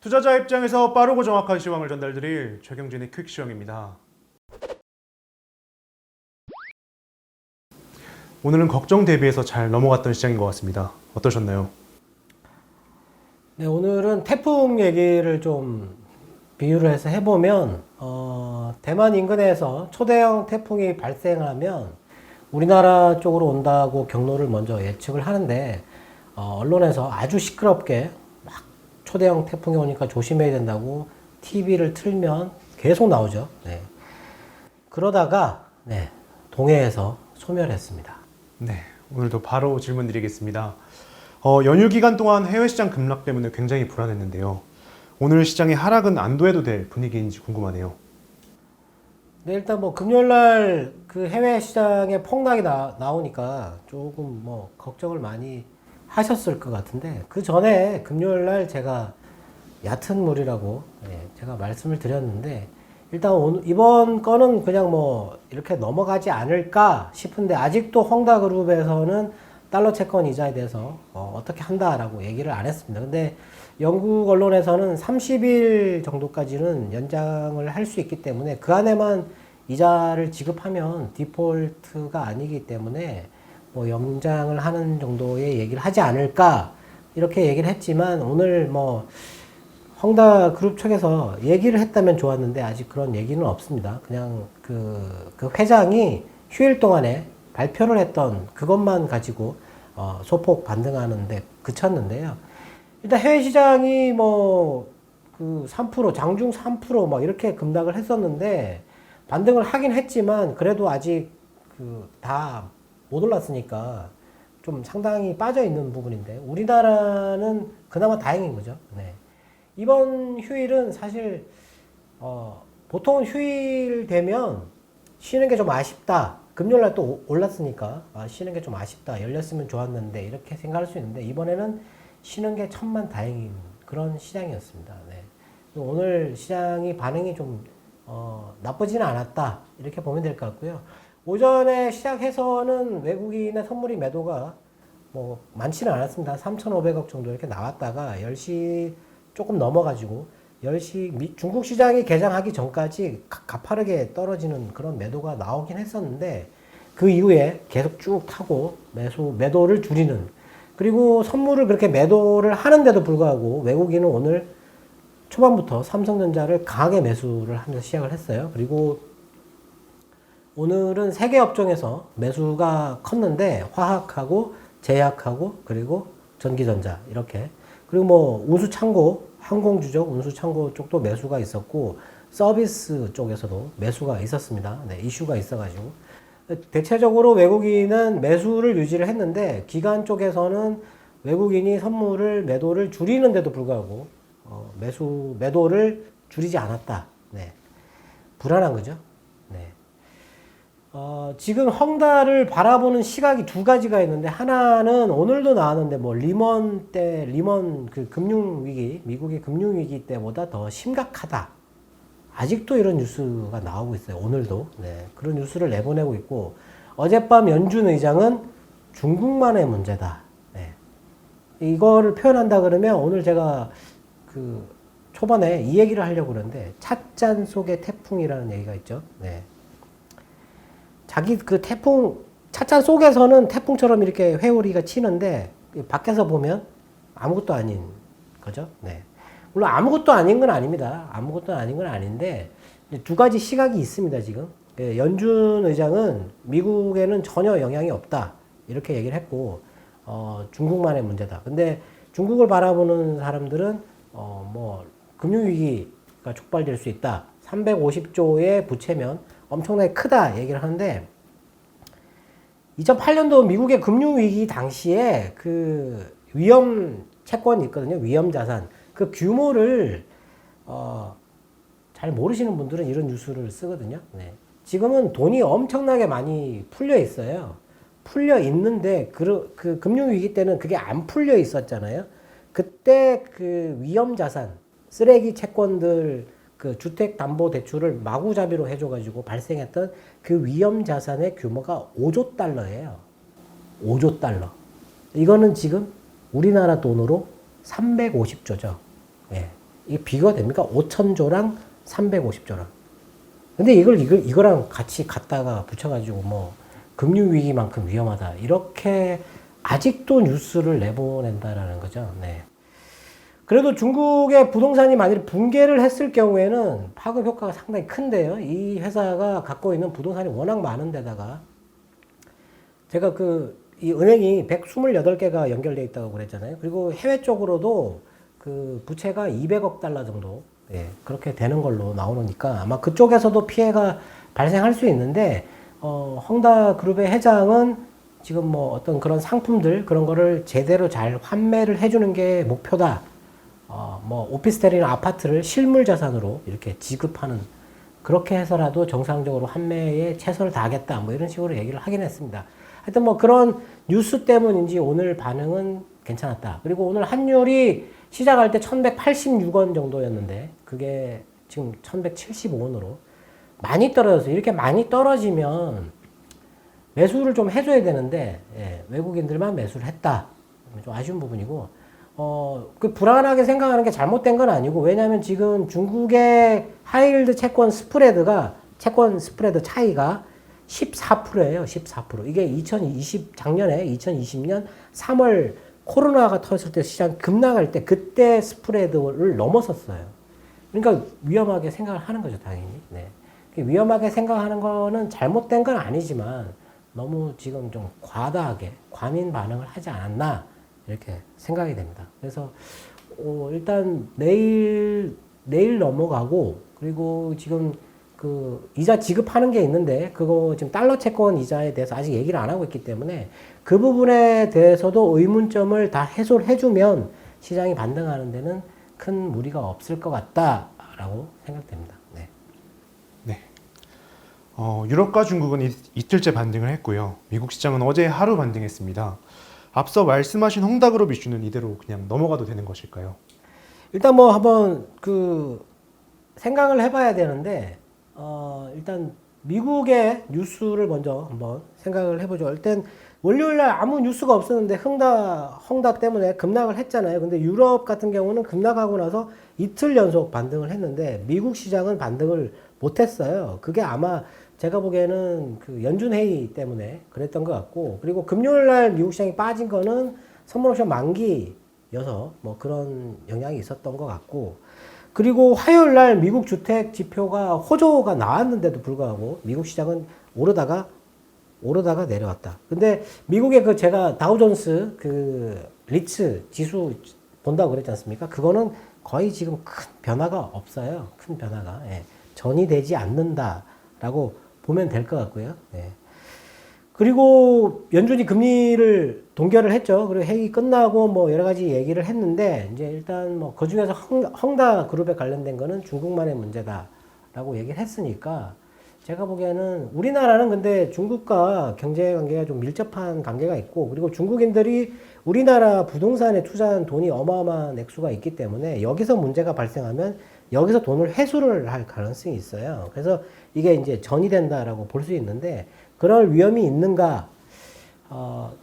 투자자 입장에서 빠르고 정확한 시황을 전달드릴 최경진의 퀵 시황입니다. 오늘은 걱정 대비해서 잘 넘어갔던 시장인 것 같습니다. 어떠셨나요? 네, 오늘은 태풍 얘기를 좀 비유를 해서 해보면 대만 인근에서 초대형 태풍이 발생하면 우리나라 쪽으로 온다고 경로를 먼저 예측을 하는데 언론에서 아주 시끄럽게 막 초대형 태풍이 오니까 조심해야 된다고 TV를 틀면 계속 나오죠. 네. 그러다가 동해에서 소멸했습니다. 네, 오늘도 바로 질문 드리겠습니다. 연휴 기간 동안 해외 시장 급락 때문에 굉장히 불안했는데요. 오늘 시장의 하락은 안도해도 될 분위기인지 궁금하네요. 네, 일단 뭐 금요일날 그 해외 시장에 폭락이 나오니까 조금 뭐 걱정을 많이 하셨을 것 같은데, 그 전에 금요일날 제가 얕은 물이라고 제가 말씀을 드렸는데, 일단 이번 건은 그냥 뭐 이렇게 넘어가지 않을까 싶은데, 아직도 헝다그룹에서는 달러 채권 이자에 대해서 어떻게 한다라고 얘기를 안 했습니다. 근데 영국 언론에서는 30일 정도까지는 연장을 할 수 있기 때문에 그 안에만 이자를 지급하면 디폴트가 아니기 때문에 뭐 연장을 하는 정도의 얘기를 하지 않을까 이렇게 얘기를 했지만, 오늘 뭐 헝다그룹 측에서 얘기를 했다면 좋았는데 아직 그런 얘기는 없습니다. 그냥 그 회장이 휴일 동안에 발표를 했던 그것만 가지고 소폭 반등하는데 그쳤는데요. 일단 해외 시장이 뭐 그 3% 장중 3% 이렇게 급락을 했었는데 반등을 하긴 했지만 그래도 아직 다 못 올랐으니까 좀 상당히 빠져 있는 부분인데, 우리나라는 그나마 다행인 거죠. 네. 이번 휴일은 사실 보통은 휴일 되면 쉬는 게 좀 아쉽다. 금요일날 또 올랐으니까 쉬는 게 좀 아쉽다. 열렸으면 좋았는데 이렇게 생각할 수 있는데, 이번에는 쉬는 게 천만 다행인 그런 시장이었습니다. 네. 오늘 시장이 반응이 좀 나쁘지는 않았다 이렇게 보면 될 것 같고요. 오전에 시작해서는 외국인의 선물이 매도가 뭐 많지는 않았습니다. 3,500억 정도 이렇게 나왔다가 10시 조금 넘어가지고 10시 중국 시장이 개장하기 전까지 가파르게 떨어지는 그런 매도가 나오긴 했었는데, 그 이후에 계속 쭉 타고 매도를 줄이는, 그리고 선물을 그렇게 매도를 하는데도 불구하고 외국인은 오늘 초반부터 삼성전자를 강하게 매수를 하면서 시작을 했어요. 그리고 오늘은 세 개 업종에서 매수가 컸는데, 화학하고 제약하고 그리고 전기전자 이렇게, 그리고 뭐 운수창고, 항공주적 운수창고 쪽도 매수가 있었고 서비스 쪽에서도 매수가 있었습니다. 네, 이슈가 있어가지고 대체적으로 외국인은 매수를 유지를 했는데, 기관 쪽에서는 외국인이 선물을 매도를 줄이는데도 불구하고 매도를 줄이지 않았다. 네, 불안한 거죠. 네. 지금 헝다를 바라보는 시각이 두 가지가 있는데, 하나는 오늘도 나왔는데 뭐 리먼 그 금융위기, 미국의 금융위기 때보다 더 심각하다. 아직도 이런 뉴스가 나오고 있어요. 오늘도. 네, 그런 뉴스를 내보내고 있고, 어젯밤 연준 의장은 중국만의 문제다. 네. 이거를 표현한다 그러면, 오늘 제가 초반에 이 얘기를 하려고 그러는데, 찻잔 속의 태풍이라는 얘기가 있죠. 네. 자기 태풍, 찻잔 속에서는 태풍처럼 이렇게 회오리가 치는데, 밖에서 보면 아무것도 아닌 거죠. 네. 물론 아무것도 아닌 건 아닙니다. 아무것도 아닌 건 아닌데, 두 가지 시각이 있습니다, 지금. 연준 의장은 미국에는 전혀 영향이 없다. 이렇게 얘기를 했고, 중국만의 문제다. 근데 중국을 바라보는 사람들은, 금융위기가 촉발될 수 있다. 350조의 부채면 엄청나게 크다 얘기를 하는데, 2008년도 미국의 금융위기 당시에 그 위험 채권이 있거든요. 위험 자산. 그 규모를 잘 모르시는 분들은 이런 뉴스를 쓰거든요. 네. 지금은 돈이 엄청나게 많이 풀려 있어요. 풀려 있는데 그 금융위기 때는 그게 안 풀려 있었잖아요. 그때 그 위험 자산, 쓰레기 채권들, 그 주택담보대출을 마구잡이로 해줘가지고 발생했던 그 위험 자산의 규모가 5조 달러예요. 5조 달러. 이거는 지금 우리나라 돈으로 350조죠. 예. 이게 비교가 됩니까? 5천조랑 350조랑. 근데 이거랑 같이 갖다가 붙여가지고 뭐 금융위기만큼 위험하다. 이렇게 아직도 뉴스를 내보낸다라는 거죠. 네. 그래도 중국의 부동산이 만일 붕괴를 했을 경우에는 파급 효과가 상당히 큰데요. 이 회사가 갖고 있는 부동산이 워낙 많은 데다가 제가 이 은행이 128개가 연결되어 있다고 그랬잖아요. 그리고 해외 쪽으로도 그 부채가 200억 달러 정도 예, 그렇게 되는 걸로 나오니까 아마 그쪽에서도 피해가 발생할 수 있는데 헝다 그룹의 회장은 지금 뭐 어떤 그런 상품들 그런 거를 제대로 잘 환매를 해주는 게 목표다. 뭐 오피스텔이나 아파트를 실물 자산으로 이렇게 지급하는 그렇게 해서라도 정상적으로 환매에 최선을 다하겠다. 뭐 이런 식으로 얘기를 하긴 했습니다. 하여튼 뭐 그런 뉴스 때문인지 오늘 반응은 괜찮았다. 그리고 오늘 환율이 시작할 때 1186원 정도였는데 그게 지금 1175원으로 많이 떨어졌어요. 이렇게 많이 떨어지면 매수를 좀 해줘야 되는데 예, 외국인들만 매수를 했다. 좀 아쉬운 부분이고 그 불안하게 생각하는 게 잘못된 건 아니고 왜냐하면 지금 중국의 하이힐드 채권 스프레드가 채권 스프레드 차이가 14%예요. 14%. 이게 작년에 2020년 3월 코로나가 터졌을 때 시장 급락할 때 그때 스프레드를 넘어섰어요. 그러니까 위험하게 생각을 하는 거죠, 당연히. 네. 위험하게 생각하는 거는 잘못된 건 아니지만 너무 지금 좀 과다하게 과민 반응을 하지 않았나 이렇게 생각이 됩니다. 그래서 일단 내일 넘어가고 그리고 지금 그 이자 지급하는 게 있는데 그거 지금 달러 채권 이자에 대해서 아직 얘기를 안 하고 있기 때문에 그 부분에 대해서도 의문점을 다 해소를 해주면 시장이 반등하는 데는 큰 무리가 없을 것 같다라고 생각됩니다. 네. 네. 유럽과 중국은 이틀째 반등을 했고요. 미국 시장은 어제 하루 반등했습니다. 앞서 말씀하신 헝다그룹 이슈는 이대로 그냥 넘어가도 되는 것일까요? 일단 뭐 한번 생각을 해봐야 되는데 일단 미국의 뉴스를 먼저 한번 생각을 해보죠. 일단 월요일날 아무 뉴스가 없었는데 헝다 때문에 급락을 했잖아요. 근데 유럽 같은 경우는 급락하고 나서 이틀 연속 반등을 했는데 미국 시장은 반등을 못했어요. 그게 아마 제가 보기에는 그 연준회의 때문에 그랬던 것 같고 그리고 금요일날 미국 시장이 빠진 거는 선물옵션 만기여서 뭐 그런 영향이 있었던 것 같고 그리고 화요일날 미국 주택 지표가 호조가 나왔는데도 불구하고 미국 시장은 오르다가 내려왔다. 근데 미국의 제가 다우존스 리츠 지수 본다고 그랬지 않습니까? 그거는 거의 지금 큰 변화가 없어요. 큰 변화가. 예. 전이 되지 않는다라고 보면 될 것 같고요. 예. 그리고 연준이 금리를 동결을 했죠. 그리고 회의 끝나고 뭐 여러 가지 얘기를 했는데 이제 일단 뭐 그 중에서 헝다 그룹에 관련된 거는 중국만의 문제다라고 얘기를 했으니까 제가 보기에는 우리나라는 근데 중국과 경제 관계가 좀 밀접한 관계가 있고 그리고 중국인들이 우리나라 부동산에 투자한 돈이 어마어마한 액수가 있기 때문에 여기서 문제가 발생하면 여기서 돈을 회수를 할 가능성이 있어요. 그래서 이게 이제 전이 된다라고 볼 수 있는데 그럴 위험이 있는가?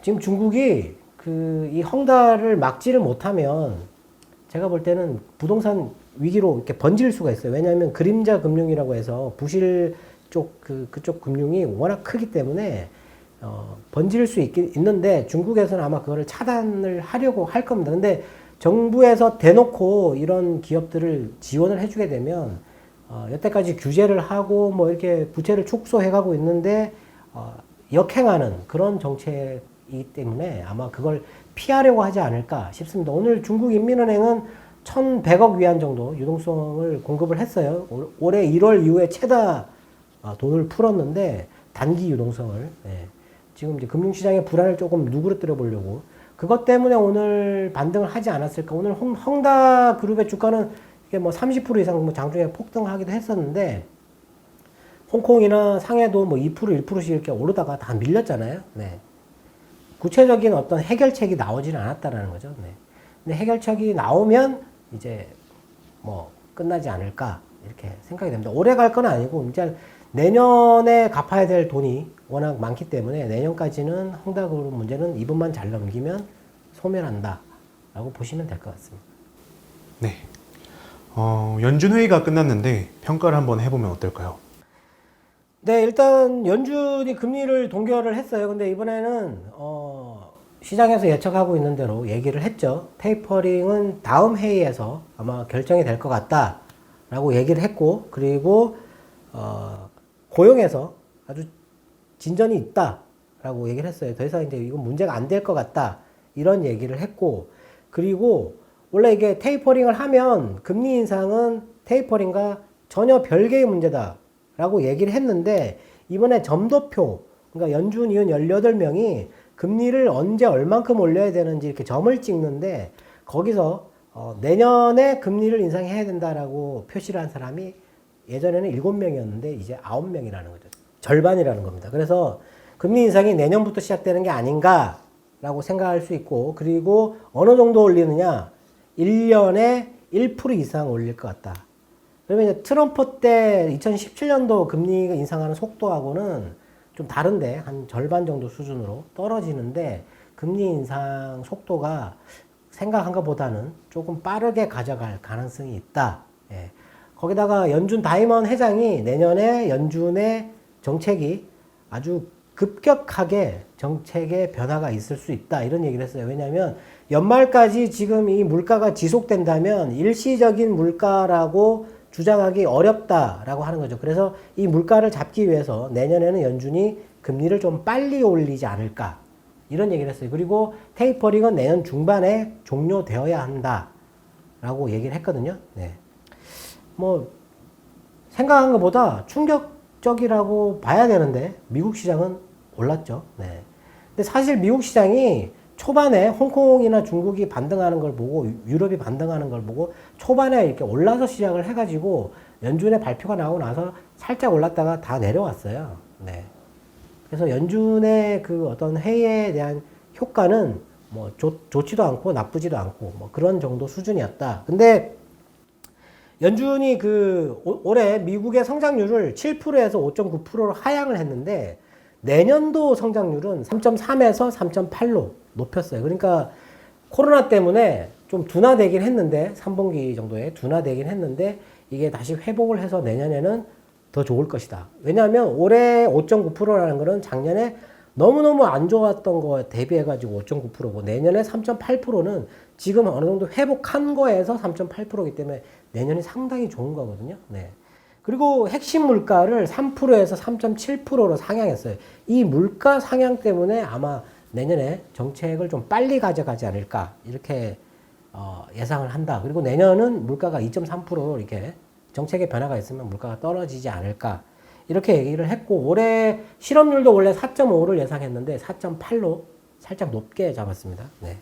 지금 중국이 이 헝다를 막지를 못하면 제가 볼 때는 부동산 위기로 이렇게 번질 수가 있어요. 왜냐하면 그림자 금융이라고 해서 부실 쪽 그쪽 금융이 워낙 크기 때문에 번질 수 있는데 중국에서는 아마 그거를 차단을 하려고 할 겁니다. 근데 정부에서 대놓고 이런 기업들을 지원을 해주게 되면 여태까지 규제를 하고 뭐 이렇게 부채를 축소해가고 있는데 역행하는 그런 정책이기 때문에 아마 그걸 피하려고 하지 않을까 싶습니다. 오늘 중국인민은행은 1,100억 위안 정도 유동성을 공급을 했어요. 올해 1월 이후에 최다 돈을 풀었는데 단기 유동성을 지금 이제 금융시장의 불안을 조금 누그러뜨려 보려고 그것 때문에 오늘 반등을 하지 않았을까. 오늘 헝다 그룹의 주가는 이게 뭐 30% 이상 뭐 장중에 폭등하기도 했었는데 홍콩이나 상해도 뭐 2%, 1%씩 이렇게 오르다가 다 밀렸잖아요. 네. 구체적인 어떤 해결책이 나오지는 않았다라는 거죠. 네. 근데 해결책이 나오면 이제 뭐 끝나지 않을까 이렇게 생각이 됩니다. 오래 갈 건 아니고 이제 내년에 갚아야 될 돈이 워낙 많기 때문에 내년까지는 헝다그룹 문제는 이번만 잘 넘기면 소멸한다 라고 보시면 될 것 같습니다. 네. 연준 회의가 끝났는데 평가를 한번 해보면 어떨까요? 네, 일단 연준이 금리를 동결을 했어요. 근데 이번에는 시장에서 예측하고 있는 대로 얘기를 했죠. 테이퍼링은 다음 회의에서 아마 결정이 될 것 같다라고 얘기를 했고, 그리고 고용에서 아주 진전이 있다라고 얘기를 했어요. 더 이상 이제 이건 문제가 안 될 것 같다 이런 얘기를 했고, 그리고 원래 이게 테이퍼링을 하면 금리 인상은 테이퍼링과 전혀 별개의 문제다라고 얘기를 했는데, 이번에 점도표, 그러니까 연준 위원 18명이 금리를 언제 얼만큼 올려야 되는지 이렇게 점을 찍는데, 거기서 내년에 금리를 인상해야 된다라고 표시를 한 사람이 예전에는 7명이었는데 이제 9명이라는 거죠. 절반이라는 겁니다. 그래서 금리 인상이 내년부터 시작되는 게 아닌가라고 생각할 수 있고, 그리고 어느 정도 올리느냐, 1년에 1% 이상 올릴 것 같다. 그러면 이제 트럼프 때 2017년도 금리 인상하는 속도하고는 좀 다른데, 한 절반 정도 수준으로 떨어지는데, 금리 인상 속도가 생각한 것보다는 조금 빠르게 가져갈 가능성이 있다. 예. 거기다가 연준 다이먼 회장이 내년에 연준의 정책이 아주 급격하게 정책의 변화가 있을 수 있다 이런 얘기를 했어요. 왜냐하면 연말까지 지금 이 물가가 지속된다면 일시적인 물가라고 주장하기 어렵다라고 하는 거죠. 그래서 이 물가를 잡기 위해서 내년에는 연준이 금리를 좀 빨리 올리지 않을까 이런 얘기를 했어요. 그리고 테이퍼링은 내년 중반에 종료되어야 한다라고 얘기를 했거든요. 네. 뭐 생각한 것보다 충격적이라고 봐야 되는데 미국 시장은 올랐죠. 네. 근데 사실 미국 시장이 초반에 홍콩이나 중국이 반등하는 걸 보고 유럽이 반등하는 걸 보고 초반에 이렇게 올라서 시작을 해가지고 연준의 발표가 나오고 나서 살짝 올랐다가 다 내려왔어요. 네. 그래서 연준의 그 어떤 회의에 대한 효과는 뭐 좋지도 않고 나쁘지도 않고 뭐 그런 정도 수준이었다. 근데 연준이 올해 미국의 성장률을 7%에서 5.9%로 하향을 했는데 내년도 성장률은 3.3에서 3.8로 높였어요. 그러니까 코로나 때문에 좀 둔화되긴 했는데 3분기 정도에 둔화되긴 했는데 이게 다시 회복을 해서 내년에는 더 좋을 것이다. 왜냐하면 올해 5.9%라는 거는 작년에 너무너무 안 좋았던 거에 대비해가지고 5.9%고 내년에 3.8%는 지금 어느 정도 회복한 거에서 3.8%이기 때문에 내년이 상당히 좋은 거거든요. 네. 그리고 핵심 물가를 3%에서 3.7%로 상향했어요. 이 물가 상향 때문에 아마 내년에 정책을 좀 빨리 가져가지 않을까 이렇게 예상을 한다. 그리고 내년은 물가가 2.3%로 이렇게 정책의 변화가 있으면 물가가 떨어지지 않을까 이렇게 얘기를 했고, 올해 실업률도 원래 4.5를 예상했는데 4.8로 살짝 높게 잡았습니다. 네.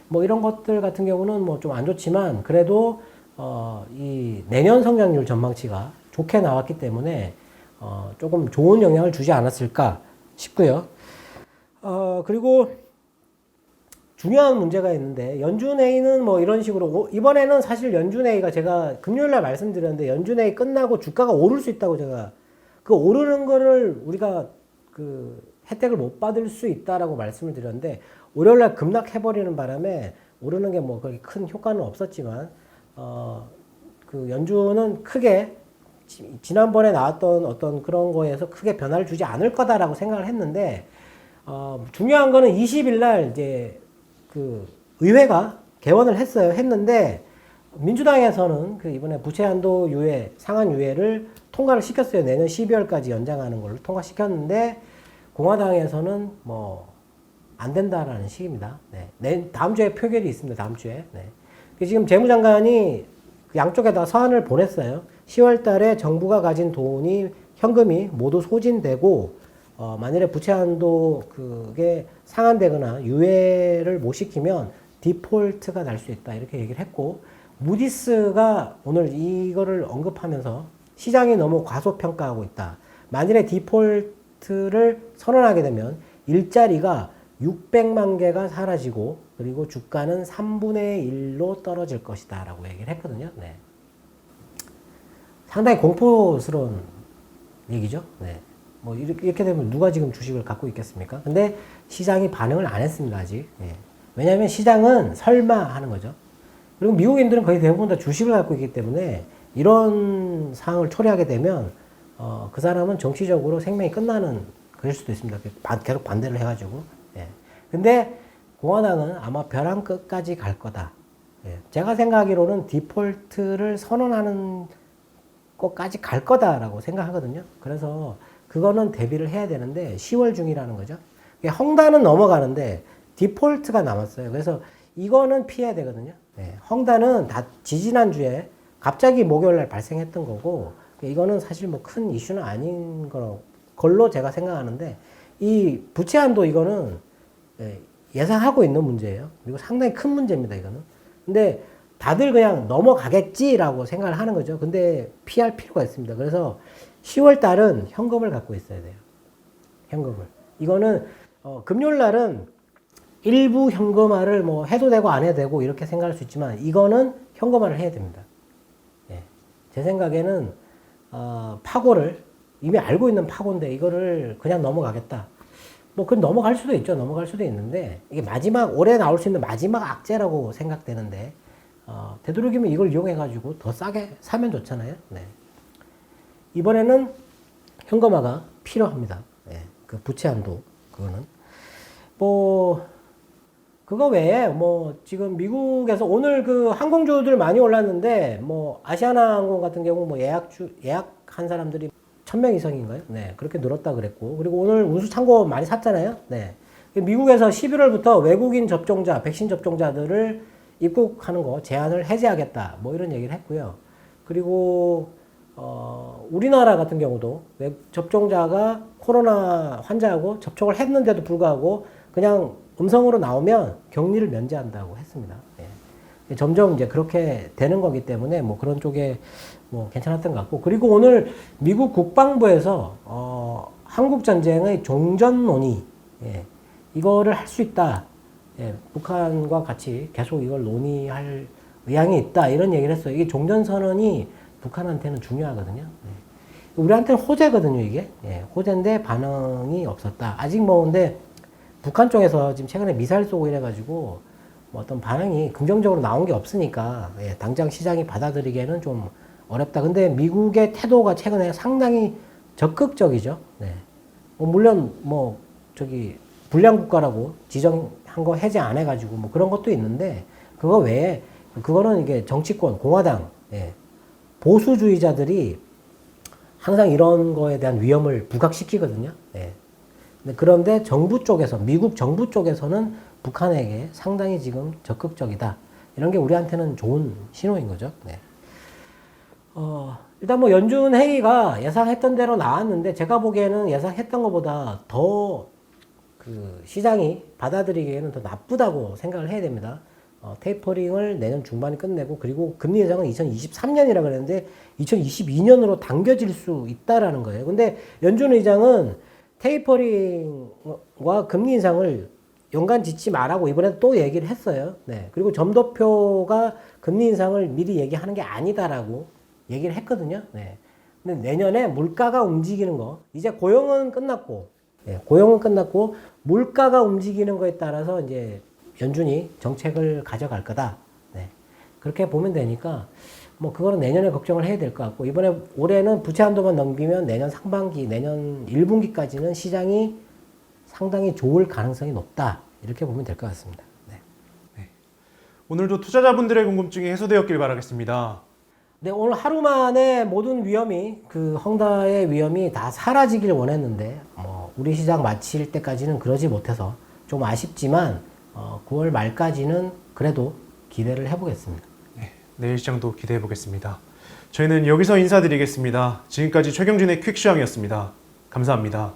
뭐 이런 것들 같은 경우는 뭐 좀 안 좋지만 그래도 이 내년 성장률 전망치가 좋게 나왔기 때문에 조금 좋은 영향을 주지 않았을까 싶고요. 그리고 중요한 문제가 있는데 연준회의는 뭐 이런 식으로 이번에는 사실 연준회의가 제가 금요일날 말씀드렸는데 연준회의 끝나고 주가가 오를 수 있다고 제가 그 오르는 거를 우리가 그 혜택을 못 받을 수 있다라고 말씀을 드렸는데 월요일날 급락해버리는 바람에 오르는 게 뭐 그렇게 큰 효과는 없었지만 그 연준은 크게 지난번에 나왔던 어떤 그런 거에서 크게 변화를 주지 않을 거다라고 생각을 했는데 중요한 거는 20일 날 이제 그 의회가 개원을 했는데 민주당에서는 그 이번에 부채 한도 유예, 상한 유예를 통과를 시켰어요. 내년 12월까지 연장하는 걸로 통과시켰는데 공화당에서는 뭐 안 된다라는 식입니다. 네. 다음 주에 표결이 있습니다. 다음 주에. 네. 지금 재무장관이 양쪽에다 서한을 보냈어요. 10월 달에 정부가 가진 돈이 현금이 모두 소진되고 만일에 부채 한도 그게 상한되거나 유예를 못 시키면 디폴트가 날 수 있다 이렇게 얘기를 했고, 무디스가 오늘 이거를 언급하면서 시장이 너무 과소평가하고 있다. 만일에 디폴트를 선언하게 되면 일자리가 600만 개가 사라지고 그리고 주가는 3분의 1로 떨어질 것이다 라고 얘기를 했거든요. 네. 상당히 공포스러운 얘기죠. 네. 뭐 이렇게 되면 누가 지금 주식을 갖고 있겠습니까? 근데 시장이 반응을 안 했습니다. 아직. 네. 왜냐하면 시장은 설마 하는 거죠. 그리고 미국인들은 거의 대부분 다 주식을 갖고 있기 때문에 이런 상황을 초래하게 되면 그 사람은 정치적으로 생명이 끝나는 그럴 수도 있습니다. 계속 반대를 해가지고. 예. 근데 공화당은 아마 벼랑 끝까지 갈 거다. 예. 제가 생각하기로는 디폴트를 선언하는 것까지 갈 거다라고 생각하거든요. 그래서 그거는 대비를 해야 되는데 10월 중이라는 거죠. 헝다는 넘어가는데 디폴트가 남았어요. 그래서 이거는 피해야 되거든요. 예. 헝다는 다 지지난주에 갑자기 목요일날 발생했던 거고 이거는 사실 뭐 큰 이슈는 아닌 걸로 제가 생각하는데 이 부채 한도 이거는 예상하고 있는 문제예요. 그리고 상당히 큰 문제입니다. 이거는. 근데 다들 그냥 넘어가겠지라고 생각을 하는 거죠. 근데 피할 필요가 있습니다. 그래서 10월 달은 현금을 갖고 있어야 돼요. 현금을. 이거는 금요일 날은 일부 현금화를 뭐 해도 되고 안 해도 되고 이렇게 생각할 수 있지만 이거는 현금화를 해야 됩니다. 예. 제 생각에는 파고를 이미 알고 있는 파고인데 이거를 그냥 넘어가겠다. 뭐 그건 넘어갈 수도 있죠. 넘어갈 수도 있는데 이게 마지막 올해 나올 수 있는 마지막 악재라고 생각되는데 되도록이면 이걸 이용해가지고 더 싸게 사면 좋잖아요. 네. 이번에는 현금화가 필요합니다. 네. 그 부채 한도 그거는 뭐 그거 외에 뭐 지금 미국에서 오늘 그 항공주들 많이 올랐는데 뭐 아시아나항공 같은 경우 뭐 예약한 사람들이 1000명 이상인가요? 네, 그렇게 늘었다 그랬고 그리고 오늘 운수 창고 많이 샀잖아요. 네. 미국에서 11월부터 외국인 접종자, 백신 접종자들을 입국하는 거 제한을 해제하겠다. 뭐 이런 얘기를 했고요. 그리고 우리나라 같은 경우도 접종자가 코로나 환자하고 접촉을 했는데도 불구하고 그냥 음성으로 나오면 격리를 면제한다고 했습니다. 예. 점점 이제 그렇게 되는 거기 때문에 뭐 그런 쪽에 뭐 괜찮았던 것 같고 그리고 오늘 미국 국방부에서 한국 전쟁의 종전 논의 이거를 할 수 있다. 예, 북한과 같이 계속 이걸 논의할 의향이 있다. 이런 얘기를 했어요. 이게 종전선언이 북한한테는 중요하거든요. 예. 우리한테는 호재거든요, 이게. 예, 호재인데 반응이 없었다. 아직 뭐, 근데 북한 쪽에서 지금 최근에 미사일 쏘고 이래가지고 뭐 어떤 반응이 긍정적으로 나온 게 없으니까 예, 당장 시장이 받아들이기에는 좀 어렵다. 근데 미국의 태도가 최근에 상당히 적극적이죠. 네. 물론 뭐 저기 불량 국가라고 지정한 거 해제 안 해가지고 뭐 그런 것도 있는데 그거 외에 그거는 이게 정치권 공화당 예, 보수주의자들이 항상 이런 거에 대한 위험을 부각시키거든요. 예. 그런데 정부 쪽에서 미국 정부 쪽에서는 북한에게 상당히 지금 적극적이다. 이런 게 우리한테는 좋은 신호인 거죠. 네. 일단 뭐 연준 회의가 예상했던 대로 나왔는데 제가 보기에는 예상했던 것보다 더 그 시장이 받아들이기에는 더 나쁘다고 생각을 해야 됩니다. 테이퍼링을 내년 중반에 끝내고 그리고 금리 예상은 2023년이라 그랬는데 2022년으로 당겨질 수 있다라는 거예요. 근데 연준 의장은 테이퍼링과 금리 인상을 연간 짓지 말라고 이번에 또 얘기를 했어요. 네. 그리고 점도표가 금리 인상을 미리 얘기하는 게 아니다라고 얘기를 했거든요. 네. 근데 내년에 물가가 움직이는 거, 이제 고용은 끝났고, 예, 고용은 끝났고, 물가가 움직이는 거에 따라서 이제 연준이 정책을 가져갈 거다. 네. 그렇게 보면 되니까, 뭐, 그거는 내년에 걱정을 해야 될 것 같고, 이번에 올해는 부채 한도만 넘기면 내년 상반기, 내년 1분기까지는 시장이 상당히 좋을 가능성이 높다. 이렇게 보면 될 것 같습니다. 네. 네. 오늘도 투자자분들의 궁금증이 해소되었길 바라겠습니다. 네, 오늘 하루 만에 모든 위험이, 그 헝다의 위험이 다 사라지길 원했는데, 우리 시장 마칠 때까지는 그러지 못해서 좀 아쉽지만, 9월 말까지는 그래도 기대를 해보겠습니다. 네, 내일 시장도 기대해 보겠습니다. 저희는 여기서 인사드리겠습니다. 지금까지 최경진의 퀵시황이었습니다. 감사합니다.